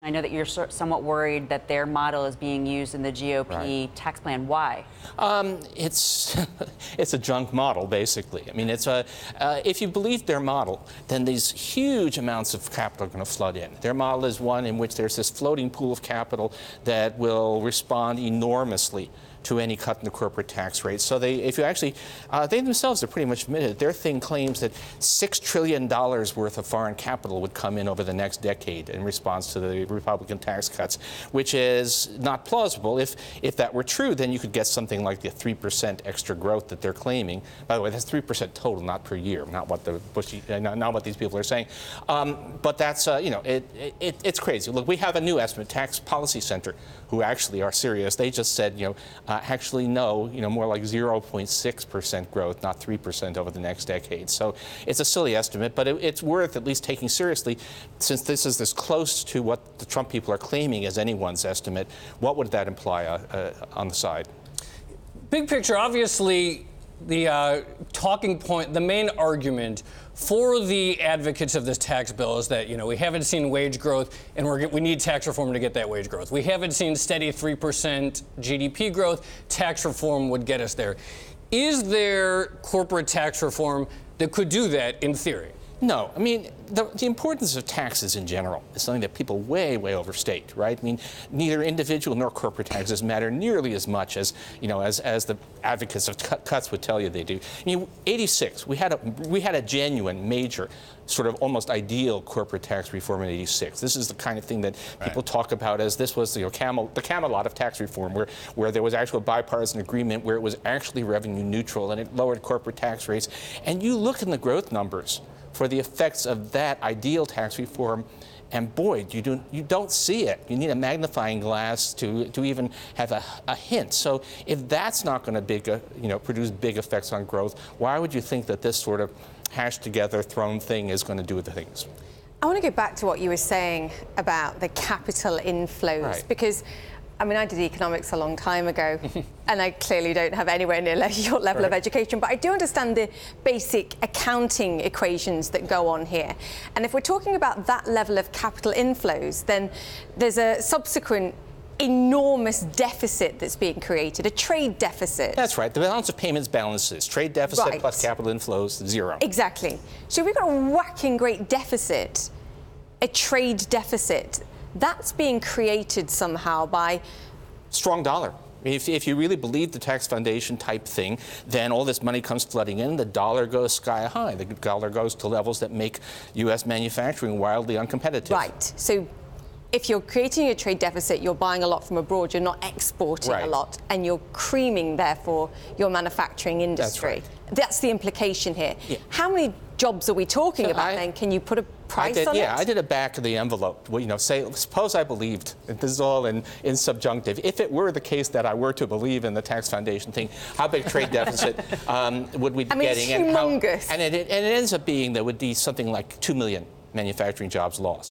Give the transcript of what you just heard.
I know that you're somewhat worried that their model is being used in the GOP tax plan. Why? It's it's a junk model, basically. I mean, if you believe their model, then these huge amounts of capital are going to flood in. Their model is one in which there's this floating pool of capital that will respond enormously to any cut in the corporate tax rate. So they themselves are pretty much admitted. Their thing claims that $6 trillion worth of foreign capital would come in over the next decade in response to the Republican tax cuts, which is not plausible. If that were true, then you could get something like the 3% extra growth that they're claiming. By the way, that's 3% total, not per year, not what not what these people are saying. But that's it's crazy. Look, we have a new estimate, Tax Policy Center, who actually are serious. They just said actually no, more like 0.6% growth, not 3% over the next decade. So it's a silly estimate, but it's worth at least taking seriously, since this is this close to what the Trump people are claiming as anyone's estimate. What would that imply on the side? Big picture, obviously, the talking point, the main argument for the advocates of this tax bill is that, we haven't seen wage growth and we need tax reform to get that wage growth. We haven't seen steady 3% GDP growth. Tax reform would get us there. Is there corporate tax reform that could do that in theory? No. I mean, the importance of taxes in general is something that people way overstate, right? I mean, neither individual nor corporate taxes matter nearly as much as, as the advocates of cuts would tell you they do. I mean, 86, we had a genuine, major, sort of almost ideal corporate tax reform in 86. This is the kind of thing that people talk about as this was the Camelot of tax reform, where there was actual bipartisan agreement, where it was actually revenue neutral and it lowered corporate tax rates. And you look in the growth numbers for the effects of that ideal tax reform, and boy, you don't see it. You need a magnifying glass to even have a hint. So if that's not going to produce big effects on growth, why would you think that this sort of hashed together, thrown thing is going to do the things? I want to go back to what you were saying about the capital inflows, because I mean, I did economics a long time ago, and I clearly don't have anywhere near your level of education, but I do understand the basic accounting equations that go on here. And if we're talking about that level of capital inflows, then there's a subsequent enormous deficit that's being created, a trade deficit. That's right. The balance of payments balances. Trade deficit plus capital inflows, zero. Exactly. So we've got a whacking great deficit, a trade deficit. That's being created somehow by strong dollar. If you really believe the tax foundation type thing, then all this money comes flooding in, the dollar goes sky high. The dollar goes to levels that make U.S. manufacturing wildly uncompetitive. Right. So if you're creating a trade deficit, you're buying a lot from abroad, you're not exporting a lot, and you're creaming, therefore, your manufacturing industry. That's the implication here. How many jobs are we talking about then? Can you put a price on it? Yeah, I did a back of the envelope. Well, suppose I believed, this is all in subjunctive, if it were the case that I were to believe in the tax foundation thing, how big trade deficit would we be getting? It's humongous. And it ends up being there would be something like 2 million manufacturing jobs lost.